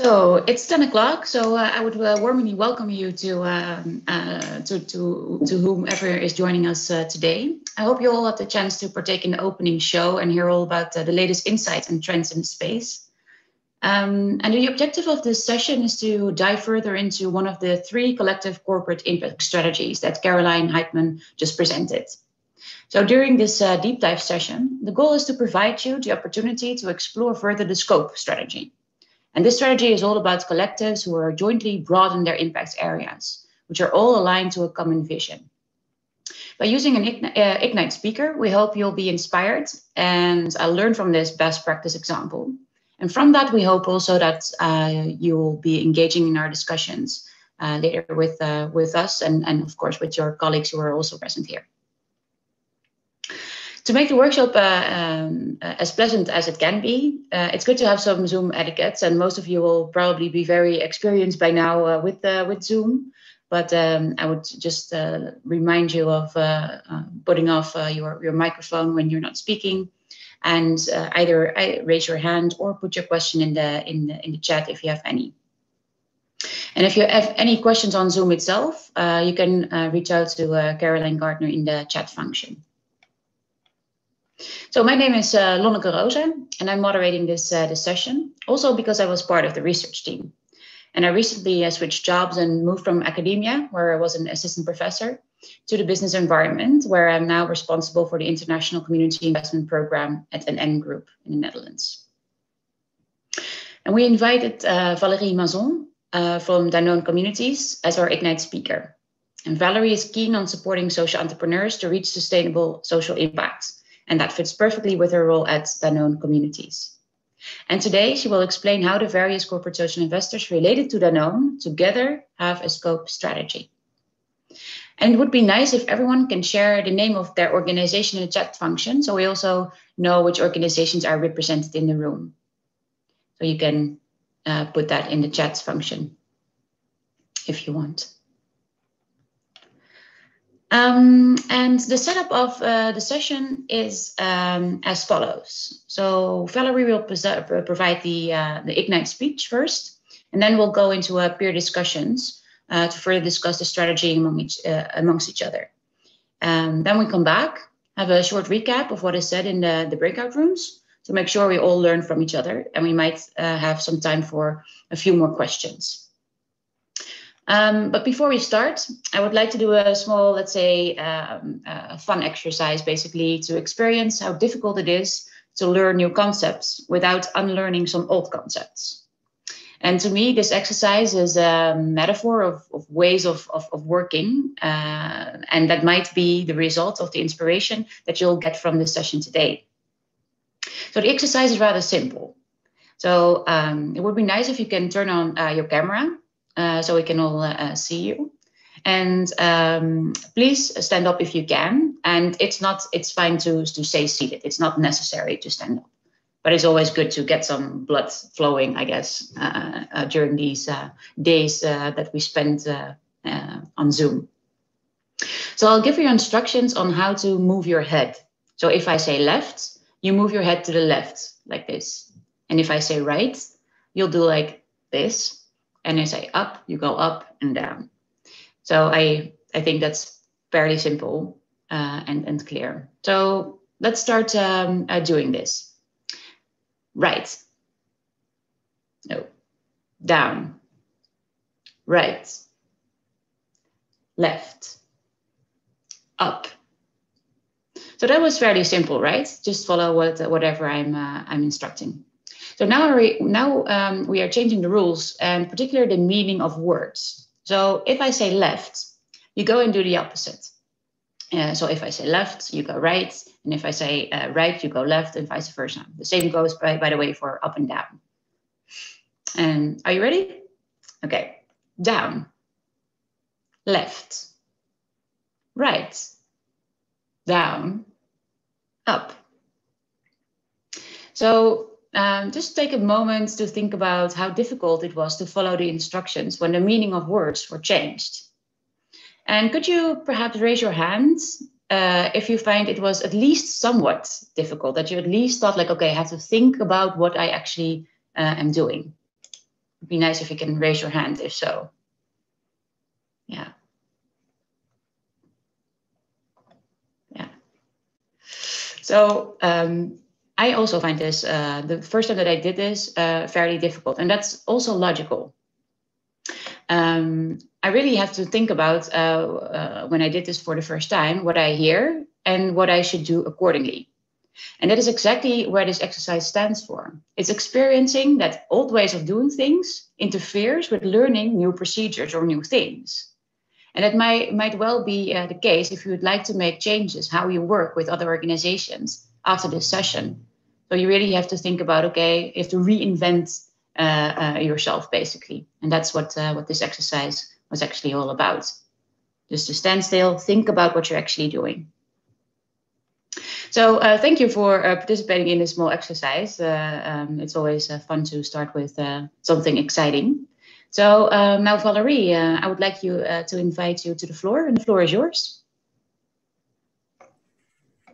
So it's 10 o'clock. So I would warmly welcome you to whomever is joining us today. I hope you all had the chance to partake in the opening show and hear all about the latest insights and trends in the space. And the objective of this session is to dive further into one of the 3 collective corporate impact strategies that Caroline Heitman just presented. So during this deep dive session, the goal is to provide you the opportunity to explore further the scope strategy. And this strategy is all about collectives who are jointly broaden their impact areas, which are all aligned to a common vision. By using an Ignite speaker, we hope you'll be inspired and learn from this best practice example. And from that, we hope also that you will be engaging in our discussions later with us and of course, with your colleagues who are also present here. To make the workshop as pleasant as it can be, it's good to have some Zoom etiquettes, and most of you will probably be very experienced by now with Zoom. But I would just remind you of putting off your microphone when you're not speaking, and either raise your hand or put your question in the chat if you have any. And if you have any questions on Zoom itself, you can reach out to Caroline Gardner in the chat function. So my name is Lonneke Roose, and I'm moderating this session, also because I was part of the research team. And I recently switched jobs and moved from academia, where I was an assistant professor, to the business environment, where I'm now responsible for the International Community Investment Program at NN Group in the Netherlands. And we invited Valérie Mazon from Danone Communities as our Ignite speaker. And Valérie is keen on supporting social entrepreneurs to reach sustainable social impact. And that fits perfectly with her role at Danone Communities. And today she will explain how the various corporate social investors related to Danone together have a scope strategy. And it would be nice if everyone can share the name of their organization in the chat function, so we also know which organizations are represented in the room. So you can put that in the chat function if you want. And the setup of the session is as follows. So Valérie will provide the Ignite speech first, and then we'll go into peer discussions to further discuss the strategy amongst each other. Then we come back, have a short recap of what is said in the breakout rooms to make sure we all learn from each other, and we might have some time for a few more questions. But before we start, I would like to do a small, let's say, fun exercise, basically, to experience how difficult it is to learn new concepts without unlearning some old concepts. And to me, this exercise is a metaphor of ways of working, and that might be the result of the inspiration that you'll get from this session today. So the exercise is rather simple. So it would be nice if you can turn on your camera, so we can all see you. And please stand up if you can. And it's fine to stay seated. It's not necessary to stand up. But it's always good to get some blood flowing, I guess, during these days that we spend on Zoom. So I'll give you instructions on how to move your head. So if I say left, you move your head to the left, like this. And if I say right, you'll do like this. And I say up, you go up and down. So I think that's fairly simple and clear. So let's start doing this. Right. No. Down. Right. Left. Up. So that was fairly simple, right? Just follow whatever I'm instructing. So now we are changing the rules, and particularly the meaning of words. So if I say left, you go and do the opposite. So if I say left, you go right. And if I say right, you go left, and vice versa. The same goes, by the way, for up and down. And are you ready? Okay. Down. Left. Right. Down. Up. So just take a moment to think about how difficult it was to follow the instructions when the meaning of words were changed. And could you perhaps raise your hand if you find it was at least somewhat difficult, that you at least thought like, okay, I have to think about what I actually am doing. It'd be nice if you can raise your hand if so. Yeah. Yeah. So I also find this, the first time that I did this, fairly difficult. And that's also logical. I really have to think about when I did this for the first time, what I hear and what I should do accordingly. And that is exactly where this exercise stands for. It's experiencing that old ways of doing things interferes with learning new procedures or new things. And that might well be the case if you would like to make changes, how you work with other organizations after this session. So you really have to think about, okay, you have to reinvent yourself, basically. And that's what this exercise was actually all about. Just to stand still, think about what you're actually doing. So thank you for participating in this small exercise. It's always fun to start with something exciting. So now, Valerie, I would like you to invite you to the floor, and the floor is yours.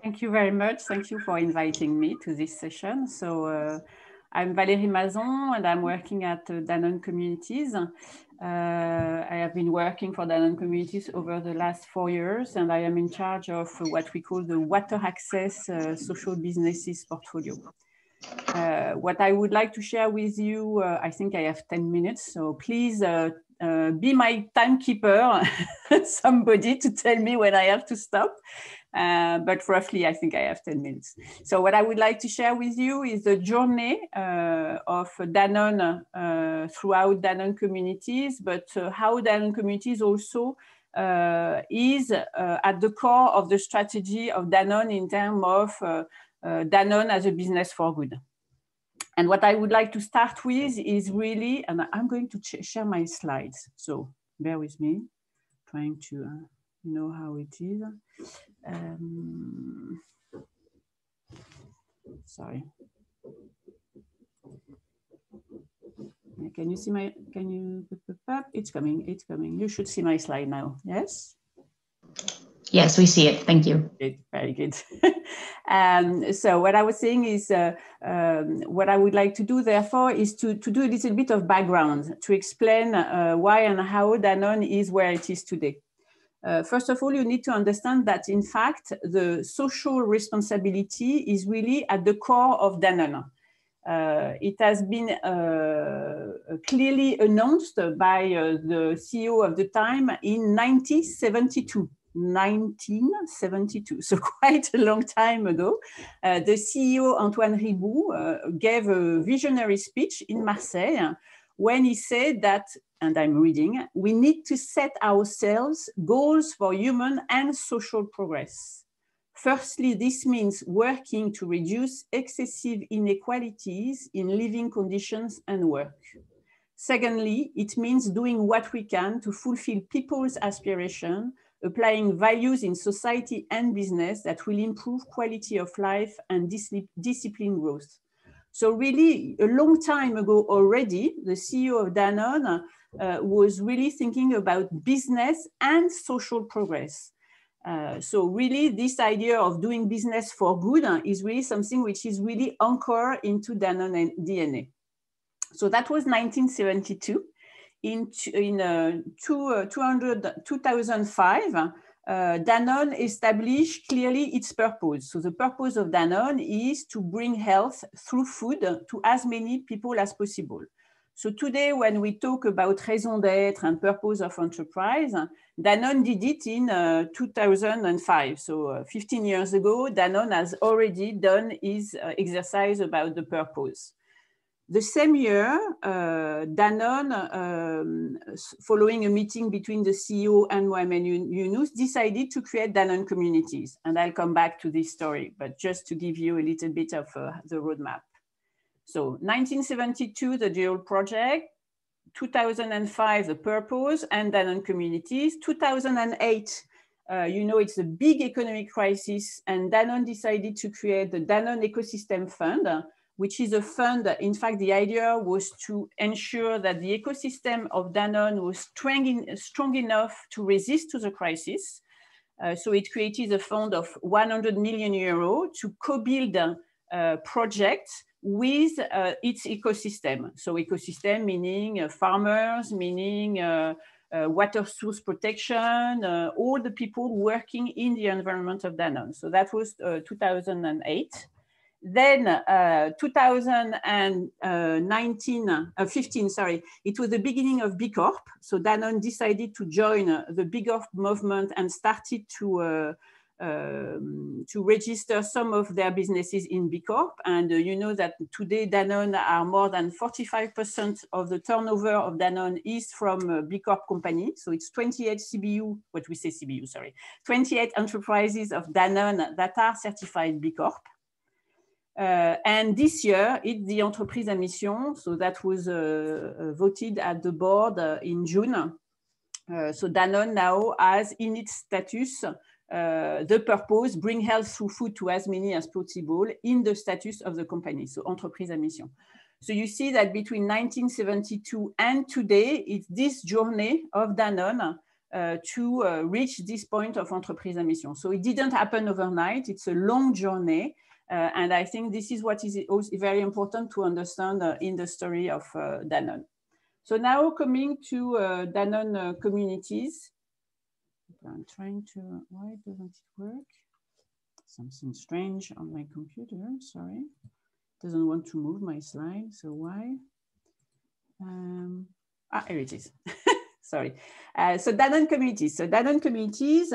Thank you very much. Thank you for inviting me to this session. So I'm Valérie Mazon, and I'm working at Danone Communities. I have been working for Danone Communities over the last 4 years, and I am in charge of what we call the water access social businesses portfolio. What I would like to share with you, I think I have 10 minutes, so please be my timekeeper, somebody to tell me when I have to stop. But roughly, I think I have 10 minutes. So what I would like to share with you is the journey of Danone throughout Danone Communities, but how Danone Communities also is at the core of the strategy of Danone in terms of Danone as a business for good. And what I would like to start with is really, and I'm going to share my slides. So bear with me, trying to know how it is. Sorry. Can you see my, can you, it's coming, it's coming. You should see my slide now, yes? Yes, we see it, thank you. Good, very good. So what I was saying is, what I would like to do therefore is to do a little bit of background to explain why and how Danone is where it is today. First of all, you need to understand that, in fact, the social responsibility is really at the core of Danone. It has been clearly announced by the CEO of the time in 1972. 1972, so quite a long time ago. The CEO, Antoine Riboud, gave a visionary speech in Marseille when he said that, and I'm reading, we need to set ourselves goals for human and social progress. Firstly, this means working to reduce excessive inequalities in living conditions and work. Secondly, it means doing what we can to fulfill people's aspiration, applying values in society and business that will improve quality of life and discipline growth. So really, a long time ago already, the CEO of Danone was really thinking about business and social progress. So really, this idea of doing business for good is really something which is really anchored into Danone DNA. So that was 1972. In 2005, Danone established clearly its purpose. So the purpose of Danone is to bring health through food to as many people as possible. So today, when we talk about raison d'être and purpose of enterprise, Danone did it in 2005. So 15 years ago, Danone has already done his exercise about the purpose. The same year, Danone, following a meeting between the CEO and Mohamed Yunus, decided to create Danone Communities. And I'll come back to this story, but just to give you a little bit of the roadmap. So 1972, the dual project, 2005, the purpose, and Danone Communities. 2008, you know, it's a big economic crisis, and Danone decided to create the Danone Ecosystem Fund, which is a fund. In fact, the idea was to ensure that the ecosystem of Danone was strong enough to resist to the crisis. So it created a fund of 100 million euros to co-build projects with its ecosystem. So ecosystem meaning farmers, meaning water source protection, all the people working in the environment of Danone. So that was 2008. Then 15, sorry, it was the beginning of B Corp. So Danone decided to join the B Corp movement and started to register some of their businesses in B Corp. And you know that today Danone are more than 45% of the turnover of Danone is from B Corp company. So it's 28 CBU, 28 enterprises of Danone that are certified B Corp. And this year, it's the entreprise à mission. So that was voted at the board in June. So Danone now has in its status the purpose, bring health through food to as many as possible in the status of the company. So entreprise à mission. So you see that between 1972 and today, it's this journey of Danone to reach this point of entreprise à mission. So it didn't happen overnight. It's a long journey. And I think this is what is also very important to understand in the story of Danone. So now coming to Danone Communities. I'm trying to, why doesn't it work? Something strange on my computer, sorry. It doesn't want to move my slide, so why? Here it is. Sorry. So Danone Communities. So Danone Communities,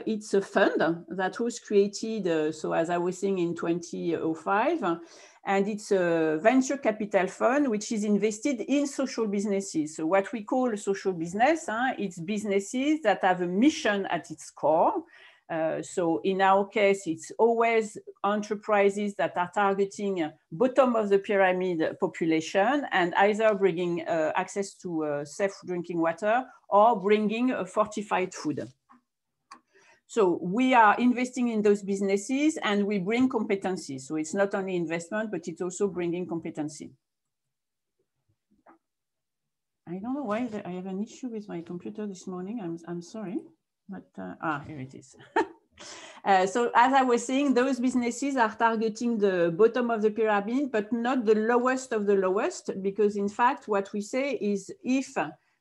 it's a fund that was created, so as I was saying, in 2005. And it's a venture capital fund, which is invested in social businesses. So what we call social business, it's businesses that have a mission at its core. So in our case, it's always enterprises that are targeting bottom of the pyramid population and either bringing access to safe drinking water or bringing fortified food. So we are investing in those businesses and we bring competencies. So it's not only investment, but it's also bringing competency. I don't know why I have an issue with my computer this morning. I'm sorry, but here it is. So as I was saying, those businesses are targeting the bottom of the pyramid, but not the lowest of the lowest, because in fact, what we say is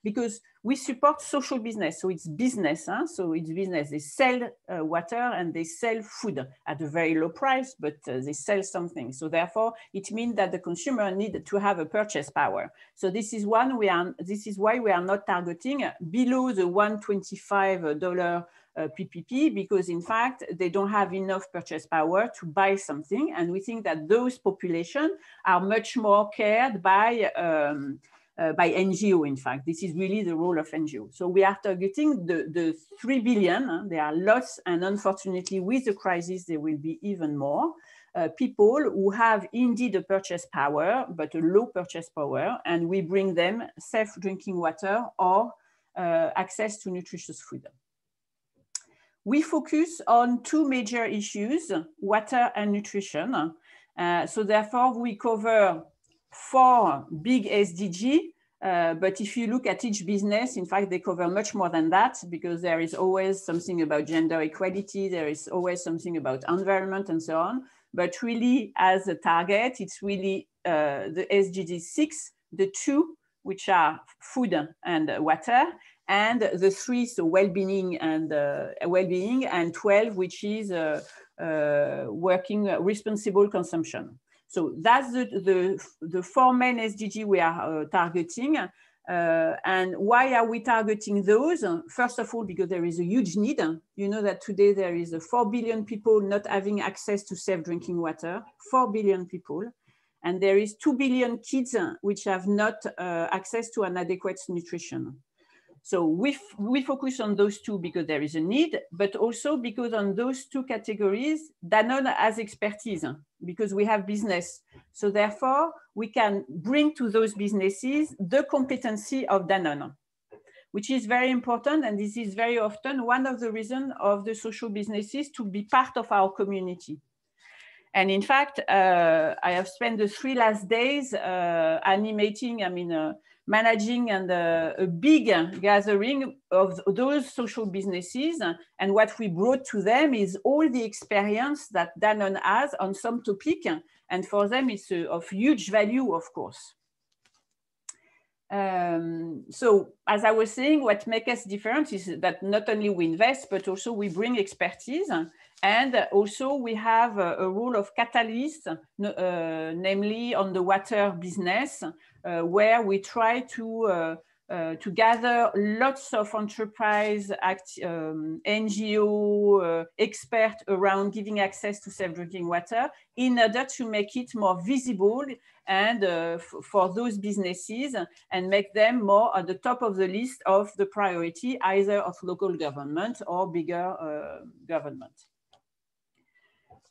because we support social business. So it's business, so it's business. They sell water and they sell food at a very low price, but they sell something. So therefore, it means that the consumer needs to have a purchase power. So this is why we are not targeting below the $125 PPP, because in fact, they don't have enough purchase power to buy something. And we think that those populations are much more cared by NGO, in fact. This is really the role of NGO. So we are targeting the 3 billion. There are lots, and unfortunately, with the crisis, there will be even more people who have indeed a purchase power, but a low purchase power, and we bring them safe drinking water or access to nutritious food. We focus on two major issues, water and nutrition. So therefore, we cover 4 big SDG, but if you look at each business, in fact, they cover much more than that, because there is always something about gender equality, there is always something about environment and so on. But really, as a target, it's really the SDG 6, the 2, which are food and water, and the 3, so well-being, and 12, which is working responsible consumption. So that's the 4 main SDG we are targeting. And why are we targeting those? First of all, because there is a huge need. You know that today there is 4 billion people not having access to safe drinking water, 4 billion people. And there is 2 billion kids which have not access to an adequate nutrition. So we focus on those two because there is a need, but also because on those two categories, Danone has expertise because we have business. So therefore, we can bring to those businesses the competency of Danone, which is very important. And this is very often one of the reasons of the social businesses to be part of our community. And in fact, I have spent the 3 last days animating, managing a big gathering of those social businesses. And what we brought to them is all the experience that Danone has on some topic. And for them, it's of huge value, of course. So as I was saying, what makes us different is that not only we invest, but also we bring expertise. And also we have a role of catalyst, namely on the water business, where we try to gather lots of enterprise, NGO, experts around giving access to safe drinking water in order to make it more visible and for those businesses and make them more at the top of the list of the priority, either of local government or bigger government.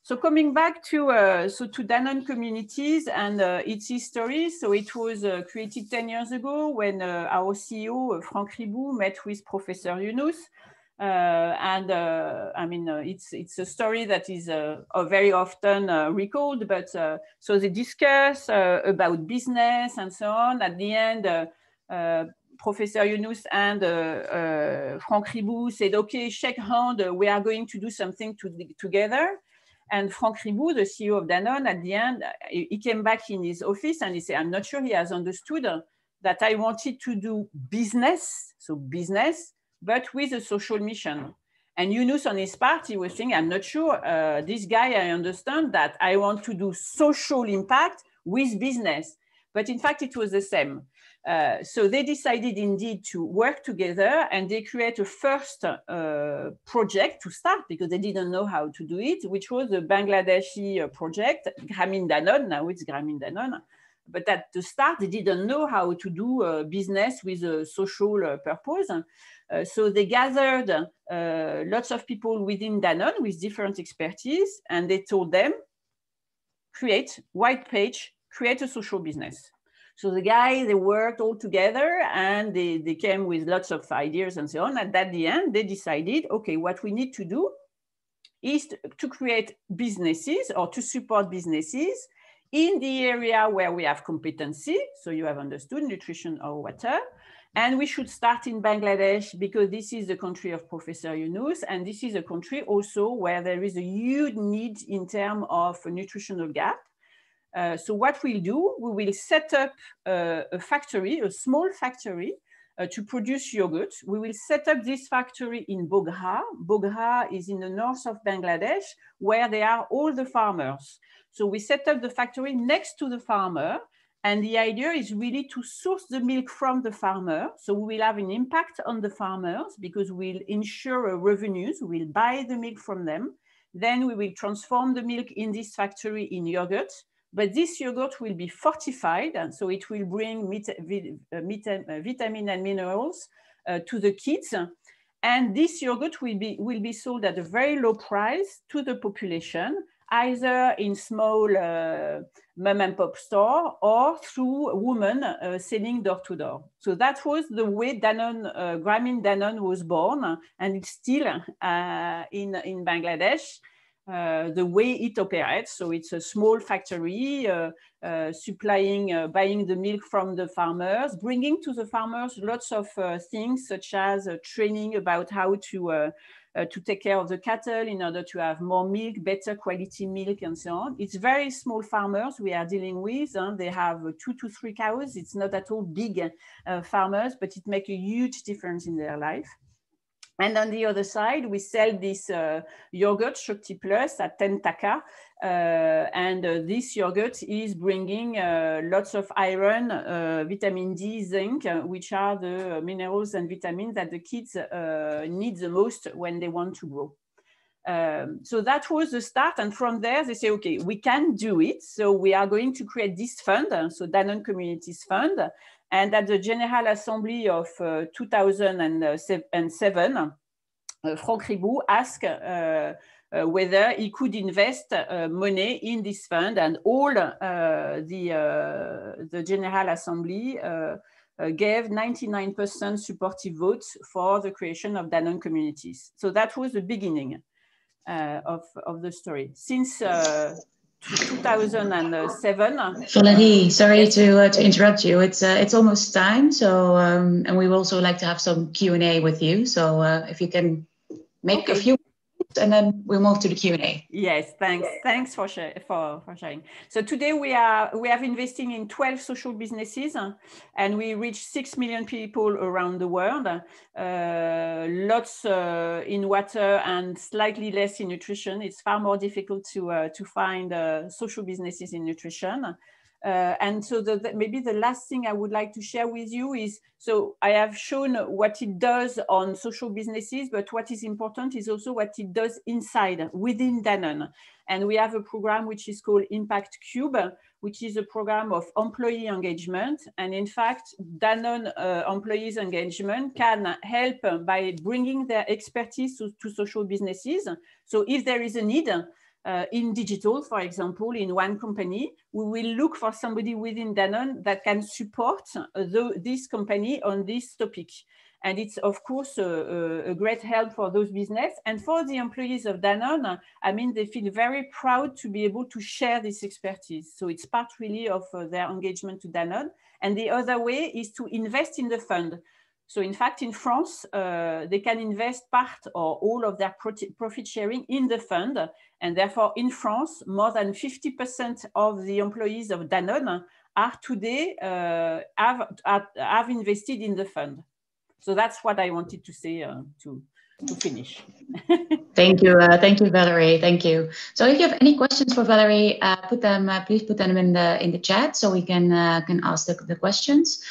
So coming back to Danone Communities and its history. So it was created 10 years ago when our CEO, Franck Ribou, met with Professor Yunus. It's a story that is very often recalled, but so they discuss about business and so on. At the end, Professor Yunus and Franck Ribou said, okay, shake hand, we are going to do something together. And Franck Ribou, the CEO of Danone, at the end, he came back in his office and he said, I'm not sure he has understood that I wanted to do business, but with a social mission. And Yunus, on his part, he was saying, I'm not sure, this guy, I understand that I want to do social impact with business. But in fact, it was the same. So they decided indeed to work together and they create a first project to start because they didn't know how to do it, which was a Bangladeshi project, Gramin Danone, now it's Gramin Danone. But at the start, they didn't know how to do business with a social purpose. So they gathered lots of people within Danone with different expertise and they told them, create white page, create a social business. So the guys, they worked all together and they came with lots of ideas and so on. And at the end, they decided, okay, what we need to do is to create businesses or to support businesses in the area where we have competency. So you have understood nutrition or water. And we should start in Bangladesh because this is the country of Professor Yunus. And this is a country also where there is a huge need in terms of a nutritional gap. So what we'll do, we will set up a factory, a small factory to produce yogurt. We will set up this factory in Bogra. Bogra is in the north of Bangladesh where there are all the farmers. So we set up the factory next to the farmer. And the idea is really to source the milk from the farmer. So we will have an impact on the farmers because we'll ensure revenues. We'll buy the milk from them. Then we will transform the milk in this factory in yogurt. But this yogurt will be fortified, and so it will bring vitamin and minerals to the kids. And this yogurt will be sold at a very low price to the population, either in small mom and pop store or through women selling door to door. So that was the way Danone, Gramin Danone was born, and it's still in Bangladesh. The way it operates. So it's a small factory supplying, buying the milk from the farmers, bringing to the farmers lots of things such as training about how to take care of the cattle in order to have more milk, better quality milk and so on. It's very small farmers we are dealing with. They have 2 to 3 cows. It's not at all big farmers, but it makes a huge difference in their life. And on the other side, we sell this yogurt, Shakti Plus, at 10 taka. This yogurt is bringing lots of iron, vitamin D, zinc, which are the minerals and vitamins that the kids need the most when they want to grow. So that was the start. And from there, they say, okay, we can do it. So we are going to create this fund, so Danone Communities Fund. And at the General Assembly of 2007, Franck Ribou asked whether he could invest money in this fund, and all the General Assembly gave 99% supportive votes for the creation of Danone Communities. So that was the beginning of the story. Since 2007. Valerie, sorry yes. to interrupt you. It's almost time. So and we would also like to have some Q&A with you. So if you can make a few, and then we'll move to the Q&A. Yes, thanks for sharing. So today we have investing in 12 social businesses, and we reach 6 million people around the world. Lots in water and slightly less in nutrition. It's far more difficult to find social businesses in nutrition. And so maybe the last thing I would like to share with you is, so I have shown what it does on social businesses, but what is important is also what it does inside, within Danone. And we have a program which is called Impact Cube, which is a program of employee engagement. And in fact, Danone employees engagement can help by bringing their expertise to social businesses. So if there is a need, in digital, for example, in one company, we will look for somebody within Danone that can support this company on this topic. And it's, of course, a great help for those business. And for the employees of Danone, I mean, they feel very proud to be able to share this expertise. So it's part really of their engagement to Danone. And the other way is to invest in the fund. So in fact, in France, they can invest part or all of their profit sharing in the fund. And therefore, in France, more than 50% of the employees of Danone are today have invested in the fund. So that's what I wanted to say to finish. Thank you, Valerie. Thank you. So if you have any questions for Valerie, please put them in the chat so we can ask the questions.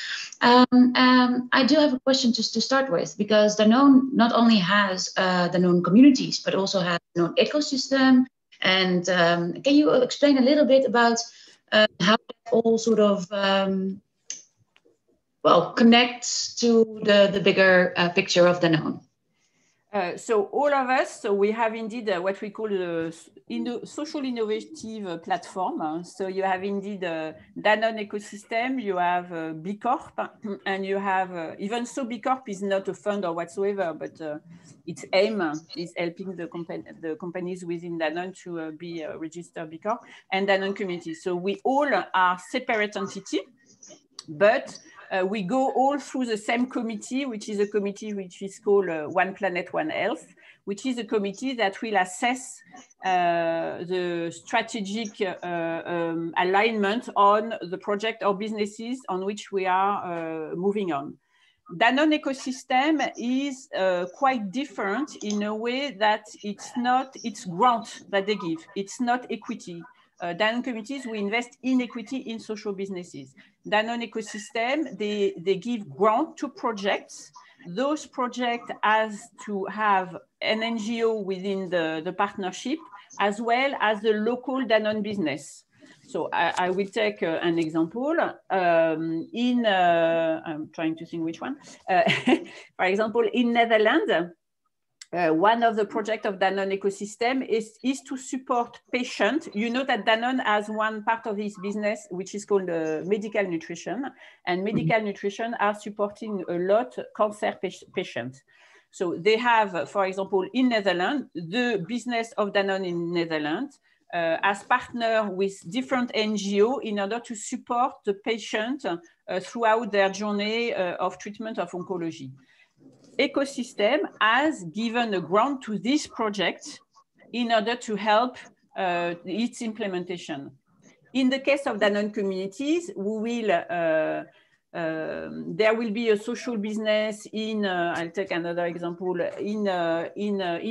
I do have a question just to start with, because Danone not only has Danone Communities, but also has Danone Ecosystem. And can you explain a little bit about how that all sort of connects to the bigger picture of Danone? So all of us, so we have indeed what we call a social innovative platform. So you have indeed Danone Ecosystem, you have B Corp, and you have, even so B Corp is not a fund or whatsoever, but its aim is helping the companies within Danone to be registered B Corp, and Danone Communities. So we all are separate entities, but we go all through the same committee, which is a committee which is called One Planet, One Health, which is a committee that will assess the strategic alignment on the project or businesses on which we are moving on. Danone Ecosystem is quite different in a way that it's grant that they give. It's not equity. Danone Communities, we invest in equity in social businesses. Danone Ecosystem, they give grant to projects. Those projects has to have an NGO within the partnership, as well as the local Danone business. So I will take an example. I'm trying to think which one. For example, in Netherlands, one of the projects of Danone Ecosystem is to support patients. You know that Danone has one part of his business, which is called medical nutrition. And medical nutrition are supporting a lot cancer patients. So they have, for example, in Netherlands, the business of Danone in Netherlands as partner with different NGO in order to support the patient throughout their journey of treatment of oncology. Ecosystem has given a grant to this project in order to help its implementation. In the case of Danone Communities, we will there will be a social business in, I'll take another example, in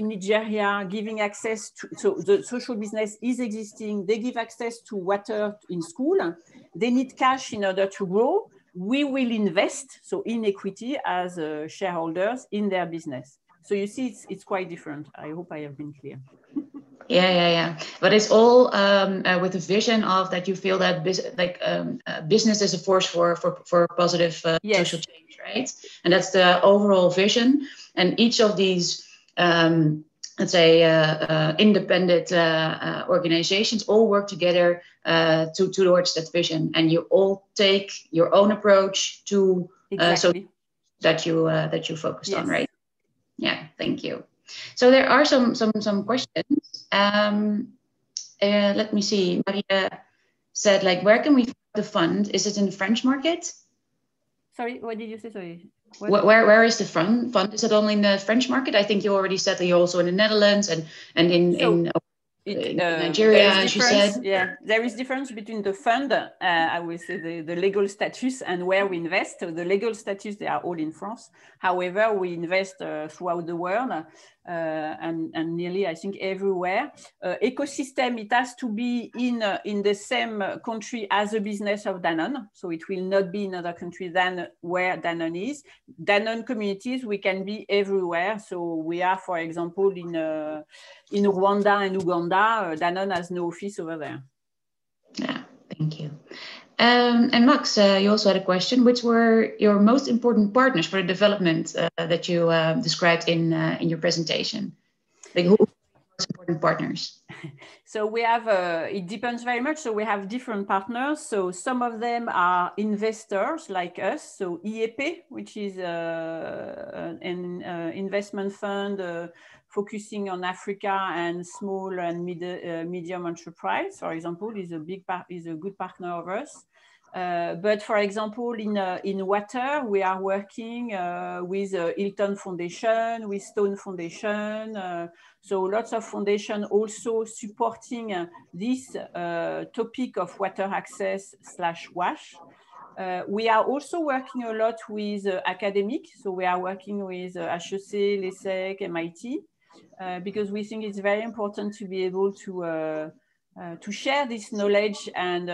Nigeria, giving access to, so the social business is existing, they give access to water in school, they need cash in order to grow. We will invest, so in equity as shareholders in their business. So you see, it's quite different. I hope I have been clear. Yeah. But it's all with the vision of that you feel that business is a force for positive social change, right? And that's the overall vision. And each of these, let's say, independent organizations all work together towards that vision. And you all take your own approach to so that you focused on, right? Yeah, thank you. So there are some questions. let me see. Maria said, like, where can we find the fund? Is it in the French market? Sorry, what did you say? Sorry. Where is the fund? Is it only in the French market? I think you already said that you're also in the Netherlands and in Nigeria, as you said. Yeah, there is difference between the fund, I will say the legal status, and where we invest. So the legal status, they are all in France. However, we invest throughout the world and nearly, I think, everywhere. Ecosystem, it has to be in the same country as the business of Danone. So it will not be in another country than where Danone is. Danone Communities, we can be everywhere. So we are, for example, in Rwanda and Uganda. Danone has no office over there. Yeah, thank you. And Max, you also had a question. Which were your most important partners for the development that you described in your presentation? Like, who are the most important partners? So we have, it depends very much. So we have different partners. So some of them are investors like us. So IEP, which is an investment fund focusing on Africa and small and medium enterprise, for example, is a good partner of us. But for example, in water, we are working with Hilton Foundation, with Stone Foundation. So lots of foundation also supporting this topic of water access / WASH. We are also working a lot with academic. So we are working with HEC, l'ESSEC, MIT, because we think it's very important to be able to share this knowledge and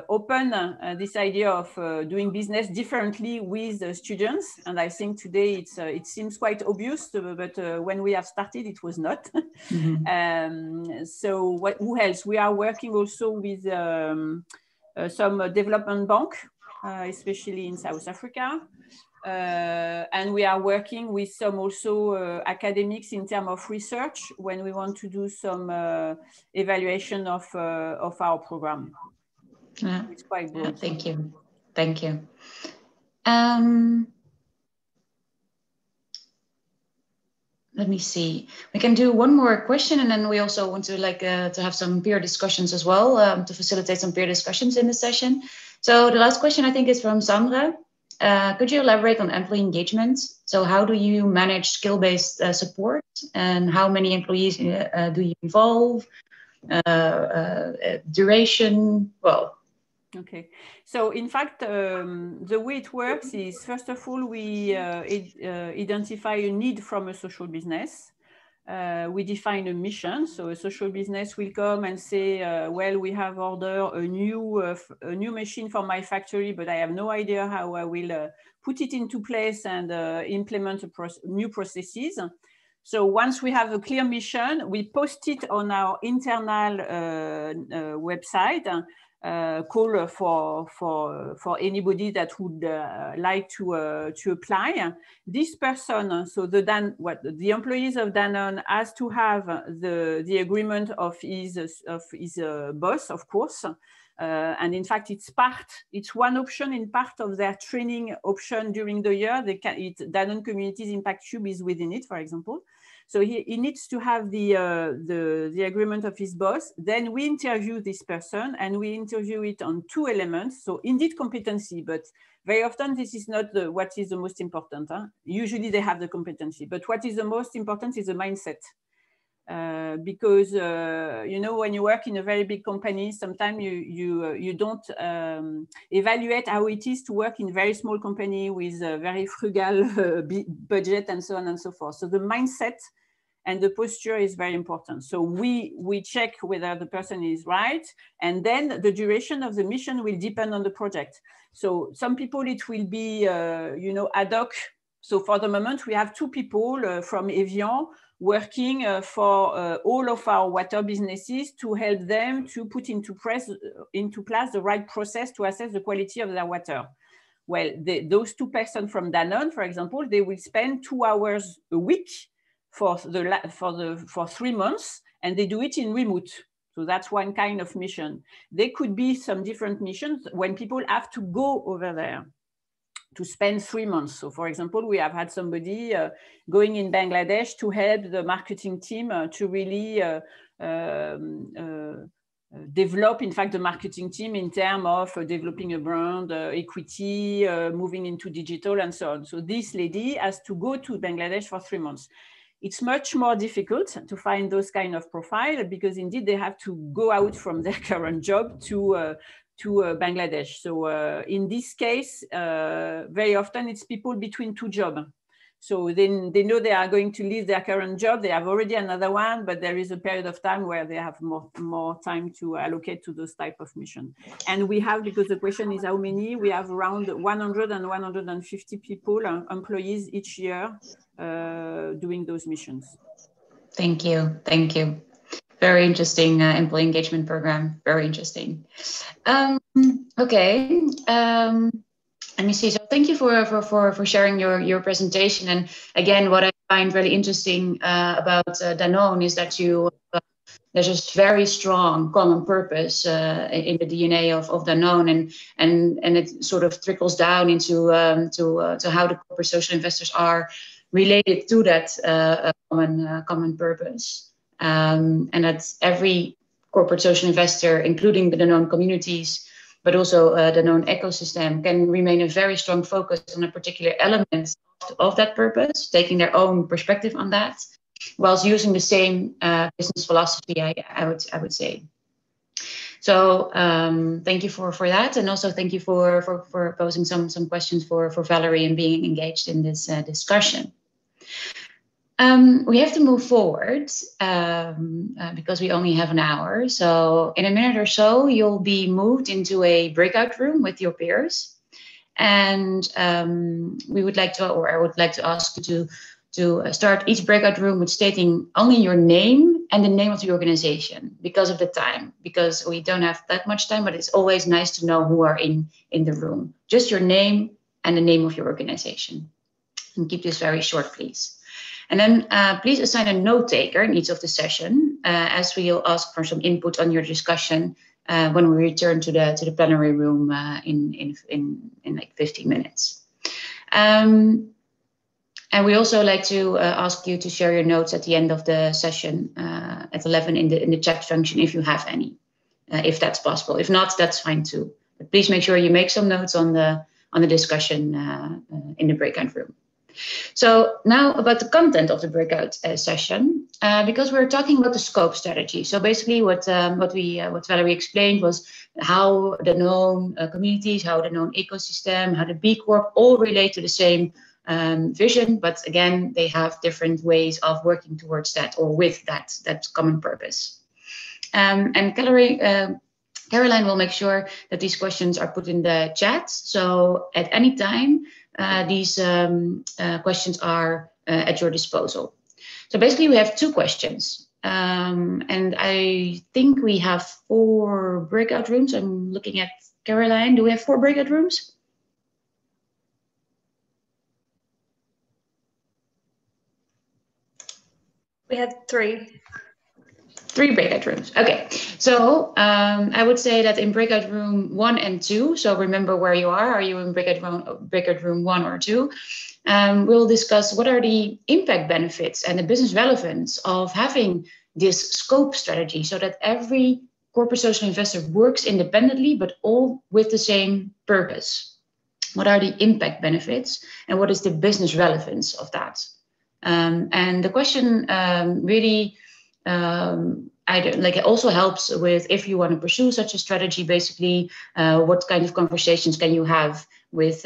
open this idea of doing business differently with students. And I think today it seems quite obvious, but when we have started, it was not. Mm-hmm. So who else? We are working also with some development bank, especially in South Africa. And we are working with some also academics in terms of research when we want to do some evaluation of our program. Yeah. It's quite broad. Yeah, thank you. Let me see. We can do one more question, and then we also want to to have some peer discussions as well to facilitate some peer discussions in the session. So the last question I think is from Sandra. Could you elaborate on employee engagement? So how do you manage skill-based support, and how many employees do you involve? Duration? Well. Okay, so in fact, the way it works is, first of all, we identify a need from a social business. We define a mission. So a social business will come and say, well, we have ordered a new machine for my factory, but I have no idea how I will put it into place and implement new processes. So once we have a clear mission, we post it on our internal website. Call for anybody that would like to apply. This person, so the employees of Danone has to have the agreement of his boss, of course. And in fact, it's one option in part of their training option during the year. Danone Communities Impact Cube is within it, for example. So he needs to have the agreement of his boss. Then we interview this person, and we interview it on two elements. So indeed competency, but very often this is not what is the most important. Usually they have the competency, but what is the most important is the mindset. Because you know, when you work in a very big company, sometimes you don't evaluate how it is to work in a very small company with a very frugal budget and so on and so forth. So the mindset and the posture is very important. So we check whether the person is right, and then the duration of the mission will depend on the project. So some people it will be you know, ad hoc. So for the moment we have two people from Evian working for all of our water businesses to help them to put into place the right process to assess the quality of their water. Well, those two persons from Danone, for example, they will spend 2 hours a week for 3 months, and they do it in remote. So that's one kind of mission. There could be some different missions when people have to go over there to spend 3 months. So for example, we have had somebody going in Bangladesh to help the marketing team to really develop, in fact, the marketing team in terms of developing a brand, equity, moving into digital, and so on. So this lady has to go to Bangladesh for 3 months. It's much more difficult to find those kind of profile because indeed they have to go out from their current job to Bangladesh. So in this case, very often it's people between 2 jobs. So then they know they are going to leave their current job. They have already another one, but there is a period of time where they have more time to allocate to those type of mission. And we have, because the question is how many, we have around 100 and 150 people, employees each year doing those missions. Thank you. Thank you. Very interesting employee engagement program. Very interesting. Okay. Let me see. So thank you for sharing your presentation. And again, what I find really interesting about Danone is that there's a very strong common purpose in the DNA of Danone, and it sort of trickles down into to how the corporate social investors are related to that common purpose. And that every corporate social investor, including the Danone Communities, but also Danone Ecosystem, can remain a very strong focus on a particular element of that purpose, taking their own perspective on that, whilst using the same business philosophy, I would say. So thank you for that, and also thank you for posing some questions for Valerie and being engaged in this discussion. We have to move forward because we only have an hour. So in a minute or so, you'll be moved into a breakout room with your peers. And we would like to, or I would like to ask you to start each breakout room with stating only your name and the name of the organization because of the time, because we don't have that much time, but it's always nice to know who are in the room. Just your name and the name of your organization. And keep this very short, please. And then please assign a note taker in each of the session, as we will ask for some input on your discussion when we return to the plenary room in like 15 minutes. And we also like to ask you to share your notes at the end of the session at 11 in the chat function if you have any, if that's possible. If not, that's fine too. But please make sure you make some notes on the discussion in the breakout room. So now about the content of the breakout session, because we're talking about the scope strategy. So basically what Valerie explained was how the Danone communities, how the Danone ecosystem, how the B Corp all relate to the same vision, but again, they have different ways of working towards that or with that common purpose. And Caroline will make sure that these questions are put in the chat. So at any time, these questions are at your disposal. So basically we have 2 questions. And I think we have 4 breakout rooms. I'm looking at Caroline. Do we have 4 breakout rooms? We had 3. 3 breakout rooms. Okay, so I would say that in breakout room 1 and 2, so remember where you are. Are you in breakout room 1 or 2? We'll discuss what are the impact benefits and the business relevance of having this scope strategy so that every corporate social investor works independently, but all with the same purpose. What are the impact benefits and what is the business relevance of that? And the question really it also helps with if you want to pursue such a strategy, basically, what kind of conversations can you have with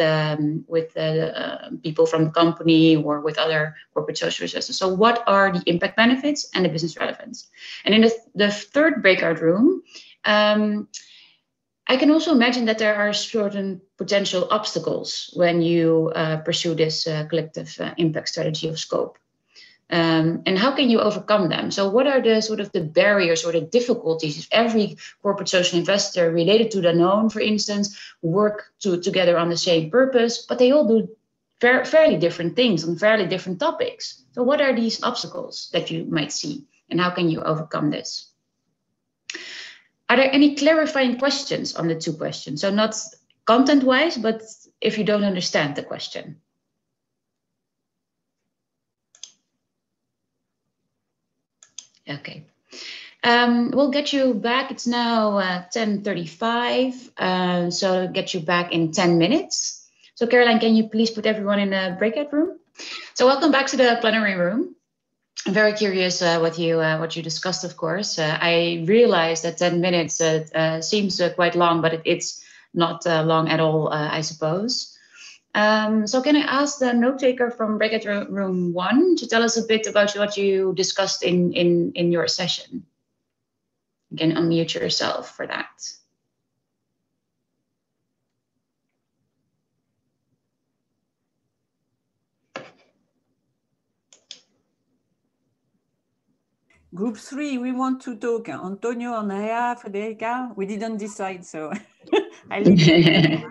people from the company or with other corporate social investors? So what are the impact benefits and the business relevance? And in the third breakout room, I can also imagine that there are certain potential obstacles when you pursue this collective impact strategy of scope. And how can you overcome them? So what are the sort of the barriers or the difficulties if every corporate social investor related to Danone, for instance, work together on the same purpose, but they all do fairly different things on fairly different topics? So what are these obstacles that you might see and how can you overcome this? Are there any clarifying questions on the 2 questions? So not content-wise, but if you don't understand the question. Okay. We'll get you back. It's now 10:35, so get you back in 10 minutes. So Caroline, can you please put everyone in a breakout room? So welcome back to the plenary room. I'm very curious what you discussed, of course. I realized that 10 minutes seems quite long, but it's not long at all, I suppose. So can I ask the note taker from breakout room 1 to tell us a bit about what you discussed in your session? You can unmute yourself for that. Group 3, we want to talk. Antonio, Andrea, Federica, we didn't decide, so I leave it.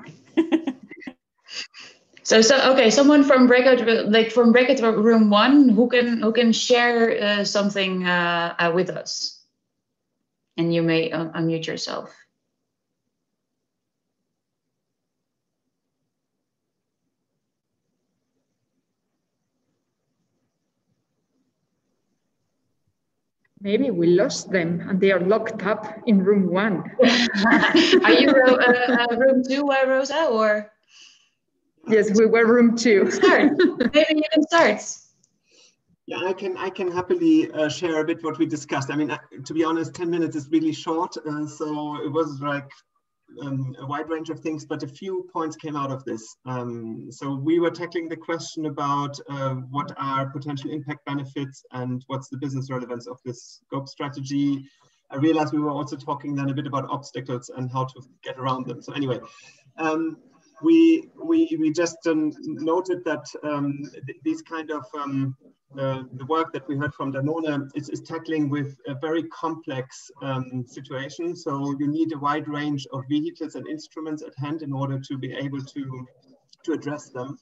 So okay, someone from breakout room 1 who can share something with us, and you may unmute yourself. Maybe we lost them and they are locked up in room 1. Are you room 2, Rosa, or? Yes, we were room 2. Start. Maybe you can start. Yeah, I can happily share a bit what we discussed. I mean, to be honest, 10 minutes is really short, so it was like a wide range of things, but a few points came out of this. So we were tackling the question about what are potential impact benefits and what's the business relevance of this scope strategy. I realized we were also talking then a bit about obstacles and how to get around them. So anyway, we just noted that these kind of the work that we heard from Danone is tackling with a very complex situation. So you need a wide range of vehicles and instruments at hand in order to be able to address them.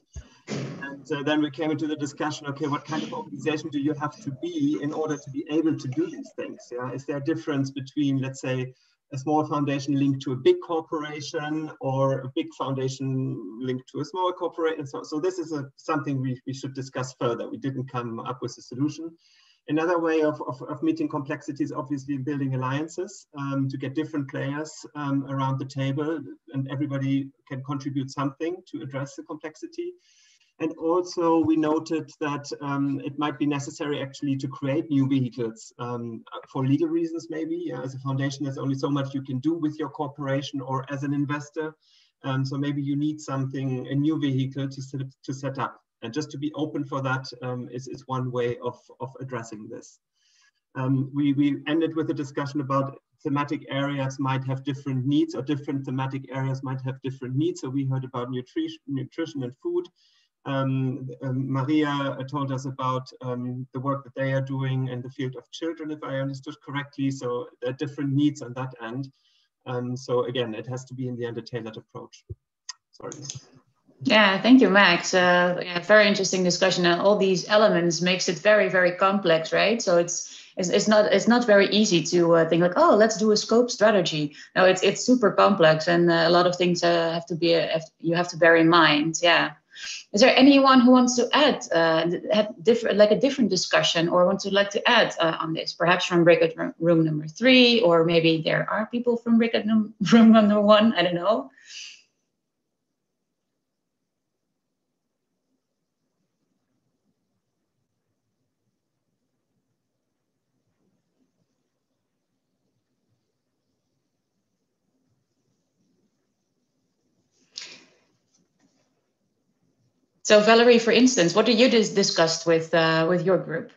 And then we came into the discussion, okay, what kind of organization do you have to be in order to be able to do these things? Yeah? Is there a difference between, let's say, a small foundation linked to a big corporation or a big foundation linked to a small corporation? So this is something we should discuss further. We didn't come up with a solution. Another way of meeting complexity is obviously building alliances to get different players around the table, and everybody can contribute something to address the complexity. And also we noted that it might be necessary actually to create new vehicles for legal reasons maybe. Yeah, as a foundation, there's only so much you can do with your corporation or as an investor. So maybe you need something, a new vehicle to set up. And just to be open for that is one way of addressing this. We ended with a discussion about thematic areas might have different needs, or different thematic areas might have different needs. So we heard about nutrition and food. Maria told us about the work that they are doing in the field of children, if I understood correctly. So there are different needs on that end. So again, it has to be in the end a tailored approach. Sorry. Yeah, thank you, Max. Yeah, very interesting discussion, and all these elements makes it very, very complex, right? So it's not very easy to think like, oh, let's do a scope strategy. No, it's super complex, and a lot of things you have to bear in mind. Yeah. Is there anyone who wants to add a different discussion, or like to add on this? Perhaps from breakout room number 3, or maybe there are people from breakout room number 1. I don't know. So Valerie, for instance, what did you discussed with your group?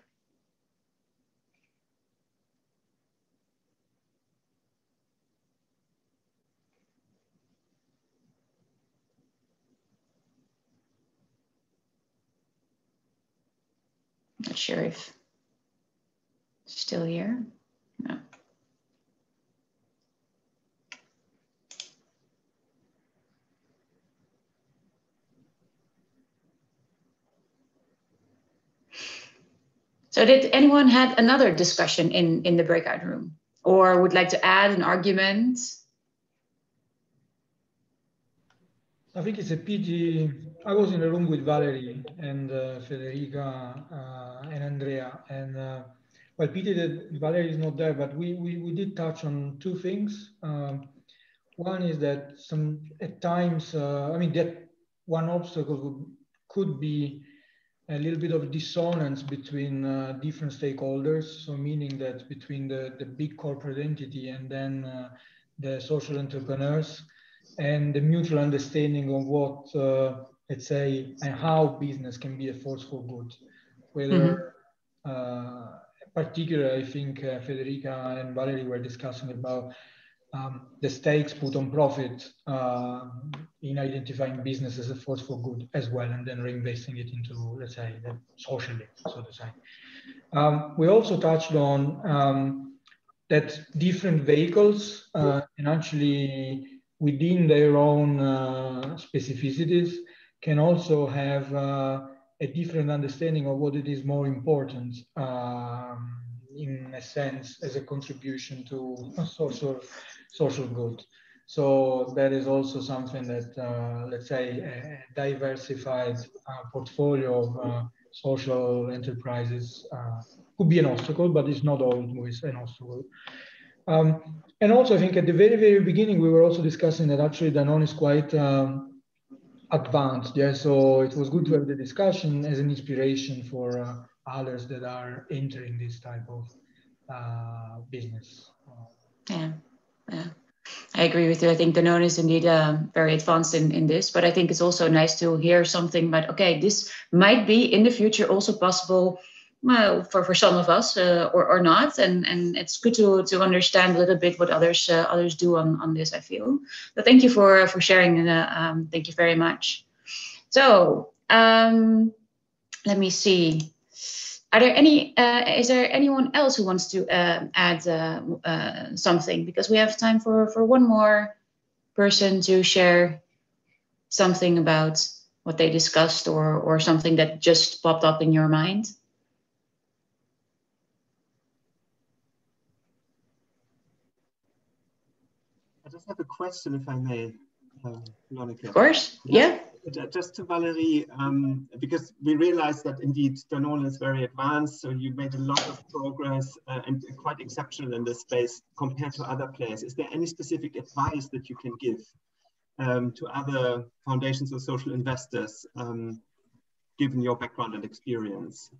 Not sure if still here. No. So did anyone had another discussion in the breakout room, or would like to add an argument? I think it's a pity. I was in a room with Valerie and Federica and Andrea, and well, pity that Valerie is not there, but we did touch on two things. One is that at times, that one obstacle could be a little bit of dissonance between different stakeholders. So meaning that between the big corporate entity and then the social entrepreneurs, and the mutual understanding of what, let's say, and how business can be a force for good. Whether, particularly, I think Federica and Valerie were discussing about the stakes put on profit in identifying business as a force for good as well, and then reinvesting it into, let's say, socially, so to say. We also touched on that different vehicles and actually within their own specificities can also have a different understanding of what it is more important in a sense as a contribution to a social good. So that is also something that, let's say, a diversified portfolio of social enterprises could be an obstacle, but it's not always an obstacle. And also, I think at the very, very beginning, we were also discussing that actually Danone is quite advanced. Yeah, so it was good to have the discussion as an inspiration for others that are entering this type of business. Yeah. I agree with you. I think Danone is indeed very advanced in this, but I think it's also nice to hear something about, okay, this might be in the future also possible, well, for some of us or not, and it's good to understand a little bit what others do on this, I feel. So thank you for sharing, thank you very much. So let me see. Are there is there anyone else who wants to add something? Because we have time for one more person to share something about what they discussed or something that just popped up in your mind. I just have a question, if I may, Monica. Of course, yeah. Just to Valerie, because we realized that indeed Danone is very advanced, so you made a lot of progress and quite exceptional in this space compared to other players. Is there any specific advice that you can give to other foundations or social investors, given your background and experience?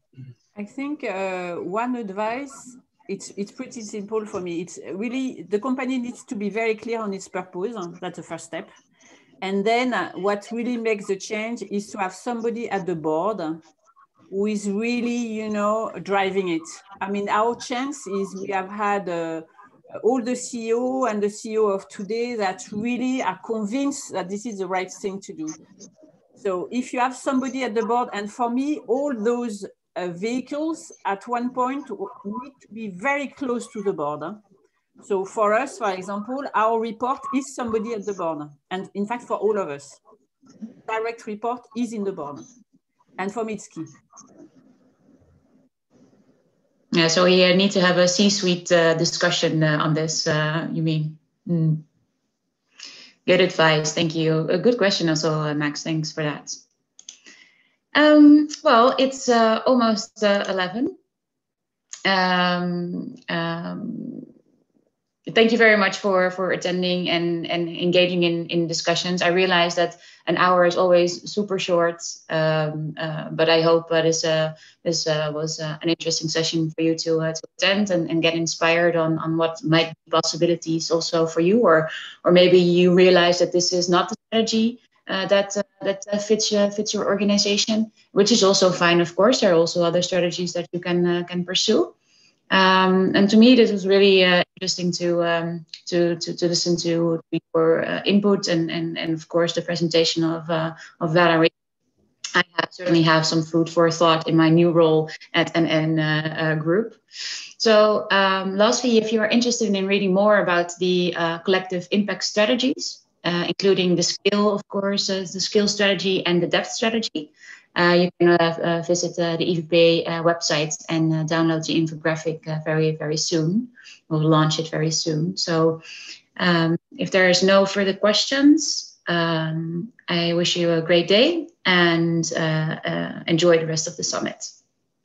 I think one advice, it's pretty simple for me. It's really, the company needs to be very clear on its purpose. That's the first step. And then what really makes the change is to have somebody at the board who is really, driving it. I mean, our chance is we have had all the CEO and the CEO of today that really are convinced that this is the right thing to do. So if you have somebody at the board, and for me, all those vehicles at one point need to be very close to the board. So for us, for example, our report is somebody at the board. And in fact, for all of us, direct report is in the board. And for me, it's key. Yeah, so we need to have a C-suite discussion on this, you mean? Good advice, thank you. A good question also, Max, thanks for that. Well, it's almost 11. Thank you very much for attending and engaging in discussions. I realize that an hour is always super short, but I hope this was an interesting session for you to attend and get inspired on what might be possibilities also for you, or maybe you realize that this is not the strategy that fits your organization, which is also fine. Of course, there are also other strategies that you can pursue. And to me, this was really interesting to listen to your input and of course the presentation of Valerie. I certainly have some food for thought in my new role at NN Group. So lastly, if you are interested in reading more about the collective impact strategies, including the skill, of course, the skill strategy and the depth strategy, you can visit the EVP website and download the infographic very, very soon. We'll launch it very soon. So if there is no further questions, I wish you a great day and enjoy the rest of the summit.